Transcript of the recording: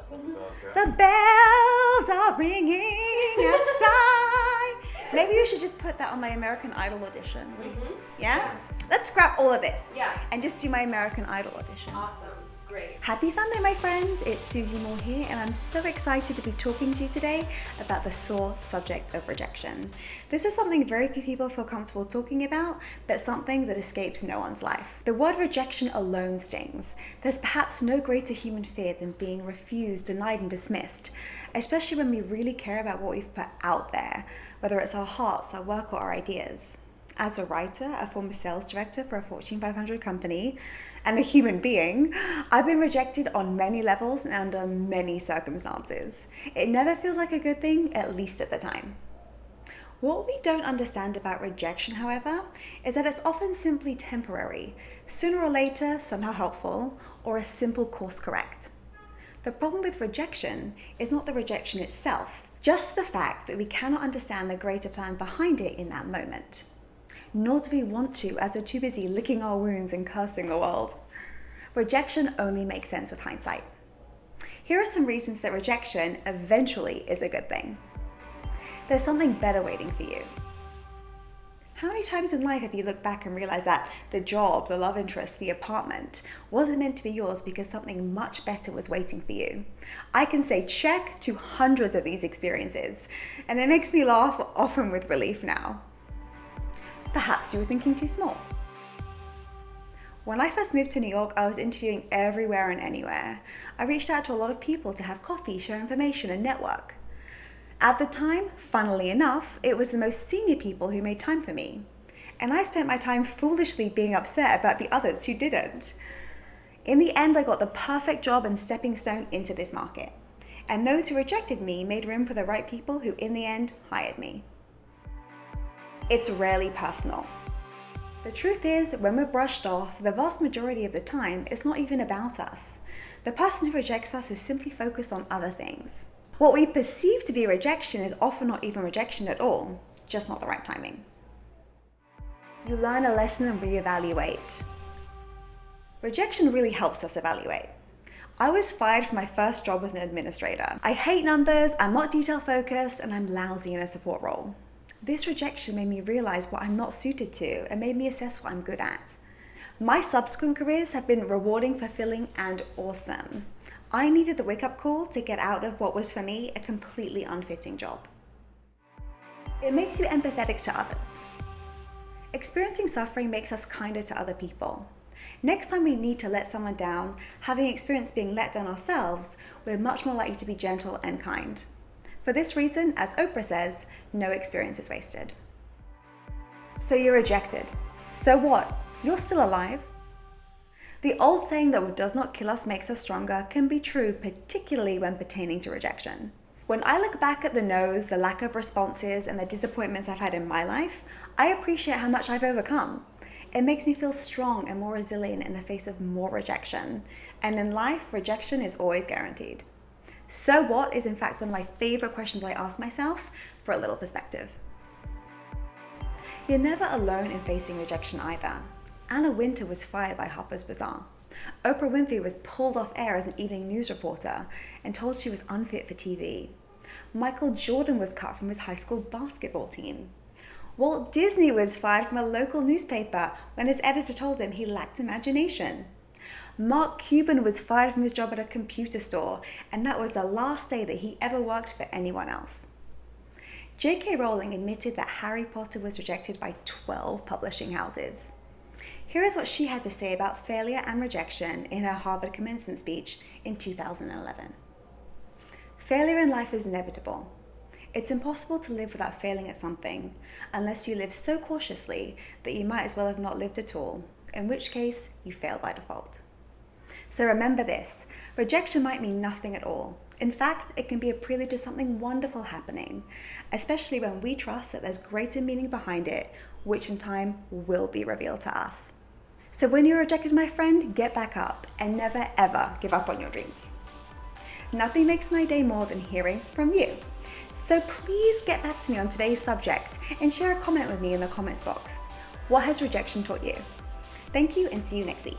The bells are ringing outside. Maybe you should just put that on my American Idol audition. Yeah? Let's scrap all of this. Yeah. And just do my American Idol audition. Awesome. Great. Happy Sunday, my friends. It's Susie Moore here, and I'm so excited to be talking to you today about the sore subject of rejection. This is something very few people feel comfortable talking about, but something that escapes no one's life. The word rejection alone stings. There's perhaps no greater human fear than being refused, denied, and dismissed, especially when we really care about what we've put out there, whether it's our hearts, our work, or our ideas. As a writer, a former sales director for a Fortune 500 company, and a human being, I've been rejected on many levels and under many circumstances. It never feels like a good thing, at least at the time. What we don't understand about rejection, however, is that it's often simply temporary, sooner or later somehow helpful, or a simple course correct. The problem with rejection is not the rejection itself, just the fact that we cannot understand the greater plan behind it in that moment. Nor do we want to, as we're too busy licking our wounds and cursing the world. Rejection only makes sense with hindsight. Here are some reasons that rejection eventually is a good thing. There's something better waiting for you. How many times in life have you looked back and realized that the job, the love interest, the apartment wasn't meant to be yours because something much better was waiting for you? I can say check to hundreds of these experiences, and it makes me laugh, often with relief now. Perhaps you were thinking too small. When I first moved to New York, I was interviewing everywhere and anywhere. I reached out to a lot of people to have coffee, share information, and network. At the time, funnily enough, it was the most senior people who made time for me. And I spent my time foolishly being upset about the others who didn't. In the end, I got the perfect job and stepping stone into this market. And those who rejected me made room for the right people who, in the end, hired me. It's rarely personal. The truth is, when we're brushed off, the vast majority of the time, it's not even about us. The person who rejects us is simply focused on other things. What we perceive to be rejection is often not even rejection at all, just not the right timing. You learn a lesson and reevaluate. Rejection really helps us evaluate. I was fired from my first job as an administrator. I hate numbers, I'm not detail focused, and I'm lousy in a support role. This rejection made me realize what I'm not suited to and made me assess what I'm good at. My subsequent careers have been rewarding, fulfilling, and awesome. I needed the wake-up call to get out of what was for me a completely unfitting job. It makes you empathetic to others. Experiencing suffering makes us kinder to other people. Next time we need to let someone down, having experienced being let down ourselves, we're much more likely to be gentle and kind. For this reason, as Oprah says, no experience is wasted. So you're rejected. So what? You're still alive. The old saying that what does not kill us makes us stronger can be true, particularly when pertaining to rejection. When I look back at the no's, the lack of responses, and the disappointments I've had in my life, I appreciate how much I've overcome. It makes me feel strong and more resilient in the face of more rejection. And in life, rejection is always guaranteed. So what is in fact one of my favorite questions I ask myself for a little perspective. You're never alone in facing rejection either. Anna Wintour was fired by Harper's Bazaar. Oprah Winfrey was pulled off air as an evening news reporter and told she was unfit for TV. Michael Jordan was cut from his high school basketball team. Walt Disney was fired from a local newspaper when his editor told him he lacked imagination. Mark Cuban was fired from his job at a computer store, and that was the last day that he ever worked for anyone else. J.K. Rowling admitted that Harry Potter was rejected by 12 publishing houses. Here is what she had to say about failure and rejection in her Harvard commencement speech in 2011. Failure in life is inevitable. It's impossible to live without failing at something, unless you live so cautiously that you might as well have not lived at all, in which case you fail by default. So remember this, rejection might mean nothing at all. In fact, it can be a prelude to something wonderful happening, especially when we trust that there's greater meaning behind it, which in time will be revealed to us. So when you're rejected, my friend, get back up and never ever give up on your dreams. Nothing makes my day more than hearing from you. So please get back to me on today's subject and share a comment with me in the comments box. What has rejection taught you? Thank you and see you next week.